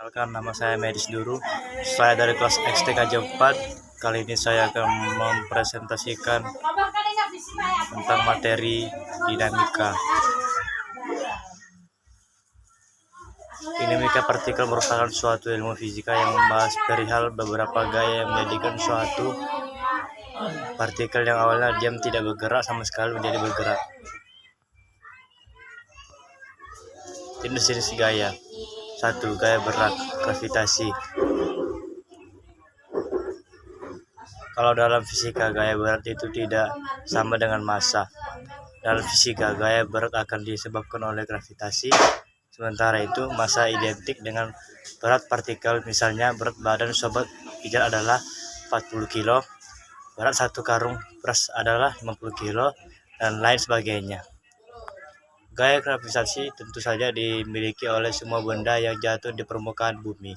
Perkenalkan, nama saya Medis Duru. Saya dari kelas XTKJ 4. Kali ini saya akan mempresentasikan tentang materi dinamika. Dinamika partikel merupakan suatu ilmu fisika yang membahas perihal beberapa gaya yang menjadikan suatu partikel yang awalnya diam tidak bergerak sama sekali menjadi bergerak. Jenis-jenis gaya. 1. Gaya berat, gravitasi. Kalau dalam fisika, gaya berat itu tidak sama dengan massa. Dalam fisika, gaya berat akan disebabkan oleh gravitasi. Sementara itu, massa identik dengan berat partikel. Misalnya, berat badan sobat pijar adalah 40 kg, berat satu karung beras adalah 50 kg, dan lain sebagainya. Gaya gravitasi tentu saja dimiliki oleh semua benda yang jatuh di permukaan bumi.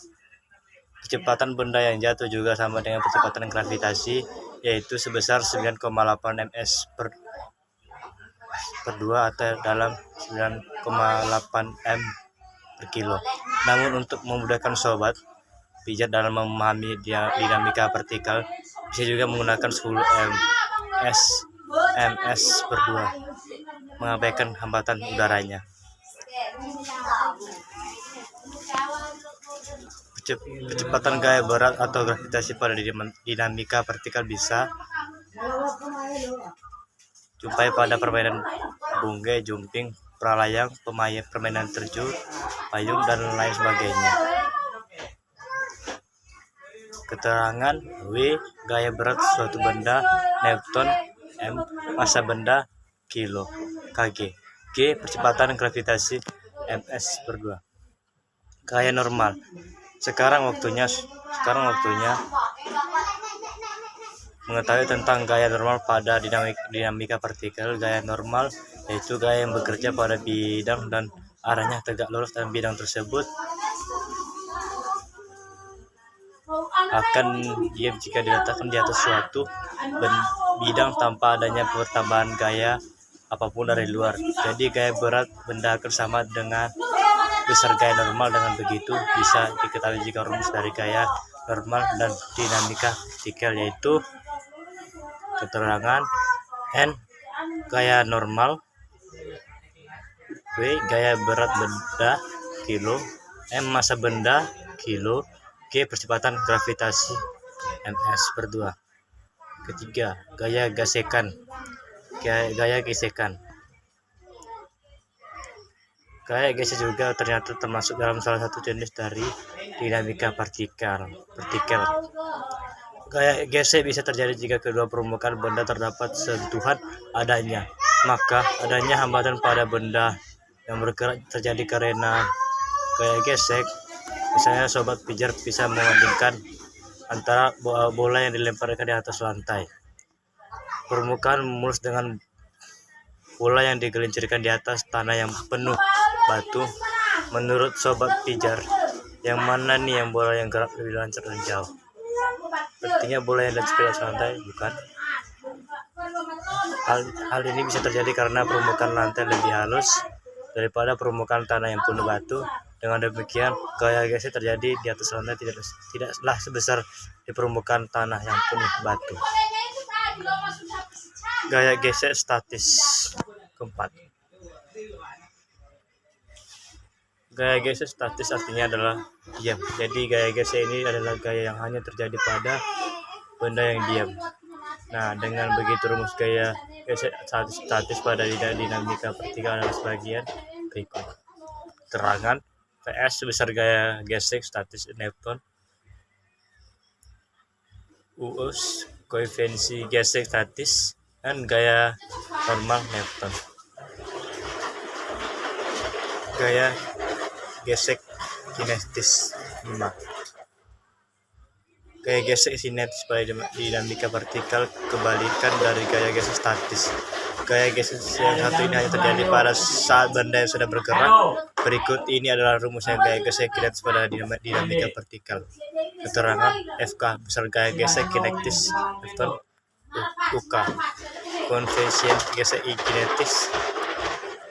Kecepatan benda yang jatuh juga sama dengan kecepatan gravitasi, yaitu sebesar 9,8 ms per 2 atau dalam 9,8 m per kilo. Namun untuk memudahkan sobat pijar dalam memahami dinamika partikel, bisa juga menggunakan 10 ms per 2, mengabaikan hambatan udaranya. Kecepatan gaya berat atau gravitasi pada dinamika partikel bisa jumpai pada permainan bungge, jumping, pralayang, permainan terjun, payung, dan lain sebagainya. Keterangan: W. Gaya berat suatu benda, Newton. M. Massa benda, kilo. Kg. G. Percepatan gravitasi, ms per 2. Gaya normal. Sekarang waktunya mengetahui tentang gaya normal pada dinamika partikel. Gaya normal yaitu gaya yang bekerja pada bidang dan arahnya tegak lurus, dan bidang tersebut akan diam jika diletakkan di atas suatu bidang tanpa adanya pertambahan gaya apapun dari luar. Jadi gaya berat benda akan sama dengan besar gaya normal. Dengan begitu bisa diketahui jika rumus dari gaya normal dan dinamika partikel, yaitu keterangan: N. Gaya normal. W. Gaya berat benda, kilo. M. Massa benda, kilo. G. Percepatan gravitasi, ms per 2. Ketiga, gaya gesekan. Gaya gesekan. Gaya gesek juga ternyata termasuk dalam salah satu jenis dari dinamika partikel. Gaya gesek bisa terjadi jika kedua permukaan benda terdapat sentuhan adanya. Maka adanya hambatan pada benda yang bergerak terjadi karena gaya gesek. Misalnya sobat pijar bisa membandingkan antara bola yang dilemparkan di atas lantai. Permukaan mulus dengan bola yang digelincirkan di atas tanah yang penuh batu. Menurut sobat pijar, yang mana nih yang bola yang gerak lebih lancar dan jauh? Artinya bola yang di atas lantai, bukan? Hal ini bisa terjadi karena permukaan lantai lebih halus daripada permukaan tanah yang penuh batu. Dengan demikian, gaya gesek terjadi di atas lantai tidaklah sebesar di permukaan tanah yang penuh batu. Gaya gesek statis. Keempat, gaya gesek statis artinya adalah diam. Jadi gaya gesek ini adalah gaya yang hanya terjadi pada benda yang diam. Nah, dengan begitu rumus gaya gesek statis pada dinamika partikel adalah sebagian berikut. Keterangan: PS sebesar gaya gesek statis Newton. US koefisiensi gesek statis, dan gaya normal Newton. Gaya gesek kinetis. 5. Gaya gesek kinetis pada dinamika partikel kebalikan dari gaya gesek statis. Gaya gesek yang satu ini hanya terjadi pada saat benda yang sudah bergerak. Berikut ini adalah rumusnya gaya gesek kinetis pada dinamika partikel. Keterangan: FK besar gaya gesek kinetis Newton. UK koefisien gesek kinetis.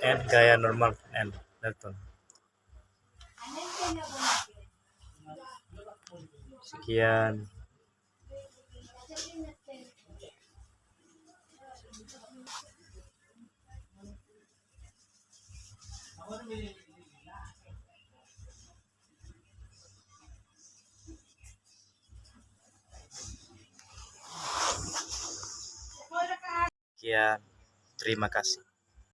N gaya normal N Newton. Sekian. Sekian. Terima kasih.